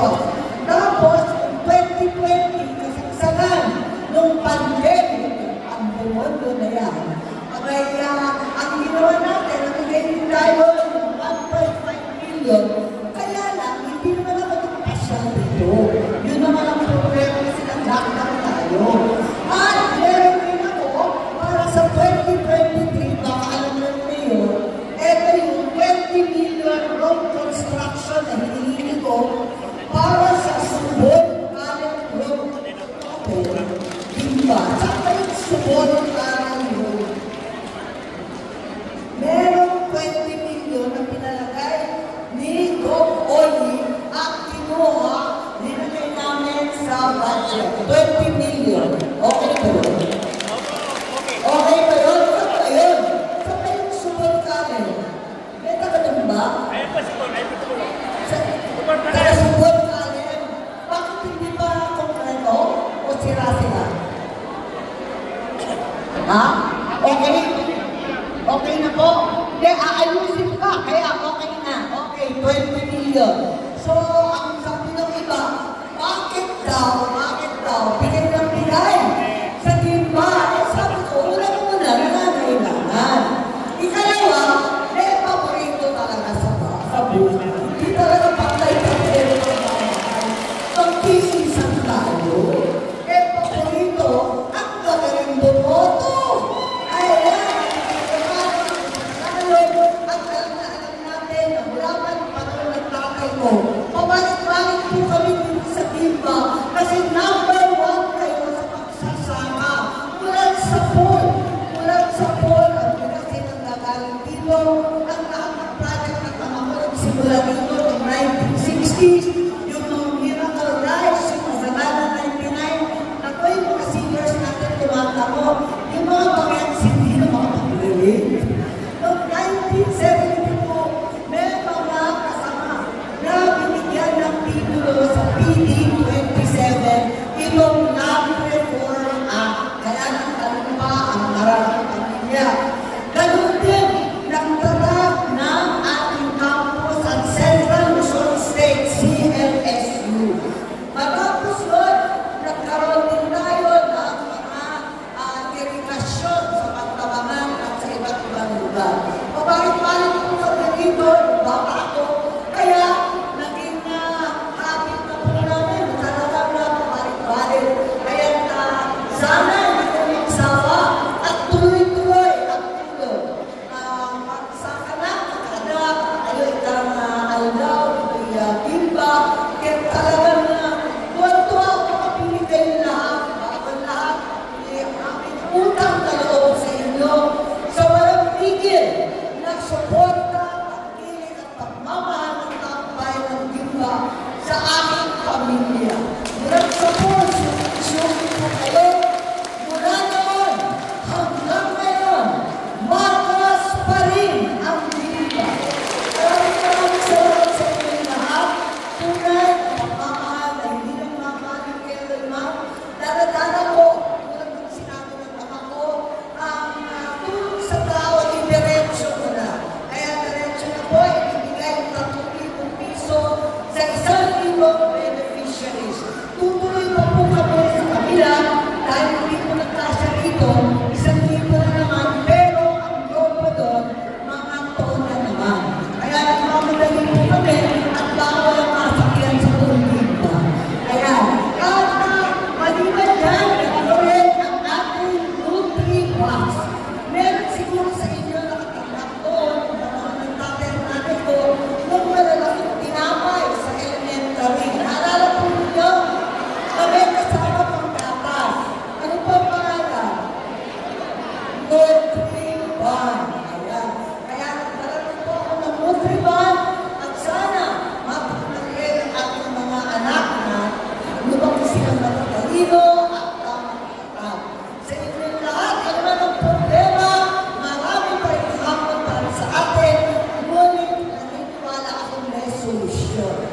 pesos. Tapos, 2020, kasagsagan nung pandemic, ang bumondo na yan. Kaya, ang ginawa natin, nagigay din tayo ng 1.5 million. Kaya lang, hindi naman ako nagpasyal dito. Yun naman ang problema kasi nag-lockdown tayo. At meron din ako, para sa 2023, baka alam na niyo, ito yung 20 million road construction na hinihingi ko para sa Subon Allen Road. Okay, diba? Saka yung Subon Allen Road. Merong 20 million na pinalagay ni Doc Oli at kinuha, nilagay namin sa budget. 20 million. Okay ba yun? Okay ba yun? Saan ba yun? Saan ba yung Subon Allen? May tagatang ba? Ayun pa si Bon, ayun pa si Bon. Kaya Subon Allen, bakit hindi ba konkreto o sira-sira? Ha? Okay? Okay na po? Hindi, aayusin ka. Kaya okay na. Okay, 20 million. So, ang sabi ng iba, bakit daw? Bigay ng bigay. Sa timba, sabi ko, wala mo na nangangailangan. Ikalawa, may paborito talaga sa buhay. Hindi talaga patay-patay ng mga pag-iisang tayo. Paborito, ang gagaling bumoto. Pabalik-balik po kami dito sa timba kasi number 1 kayo sa pagsasama. Walang sapol. Ang kasi nang gagaling dito, ang lahat ng project na panahon nagsimula dito noong 1960s, yung mga Miracle Rise, yung mga Zagana 99, ako yung mga seniors natin tumatamo, yung mga bagets hindi na mga pag-relate. Noong 1970 po, may mga kasama na binigyan ng titulo sa PD 27, itong Non-Reform Act. Kaya nagtanong pa ang maraming pamilya. Ganun din, nagtatag ng ating campus at Central Luzon State, CLSU. Matapos yun, nagkaroon din tayo ng mga irrikasyon sa Pagtabangan at sa iba't ibang lugar. Pabalik-balik po kami dito, baka ako. Kaya, naging habit na po namin, talagang na pabalik-balik. Kaya sana hindi kami magsawa at tuloy-tuloy ang tulo. Magsaka na, kakadak, kayo itang aldaw, timba, kaya talagang tuwa-tuwa ako kapili kayo lahat, bago lahat, ang aming utang na loob sa inyo. Sa walang tigil, nagsuporta, pagkilig at pagmamahal ng taong bayan ng timba sa aking pamilya. Nag-support, susunod po kayo. Mula noon hanggang ngayon, matas pa rin ang timba. Maraming salamat sa inyo lahat. Tunay na pagmamahal na hindi lang mamahal ng kailanman. Daradana ko, tulad ng sinabi ng ama ko, ang tulong sa tao ay diretso ko na. Kaya diretso na po, ibibigay yung 3,000 piso sa 1,000 beneficiaries. Tutuloy pa po kami sa kabila dahil hindi po nagkasya rito, 1,000 na naman, pero ang goal pa doon, mga taon na naman. Kaya nagmamadali po kami at bawal ang masakyan sa buong timba. Kaya, maliban yan, nagkaroon ang ating Nutri-Box. Meron siguro sa inyo nakatanggap doon, ng tatay ko, nung malalaking tinapay sa elementary. Naalala po ninyo? Kami kasama pang dapat. Ano pa ang pangalan? Nutri-Ban. Ayan. Kaya nagdala po ako ng Nutri-Ban at sana mapagpagay ang ating mga anak na lubang silang matatalino at tamang. Sa inyo lahat, ano man ang problema, marami pa rin hapon para sa atin. Ngunit naniniwala akong may solusyon.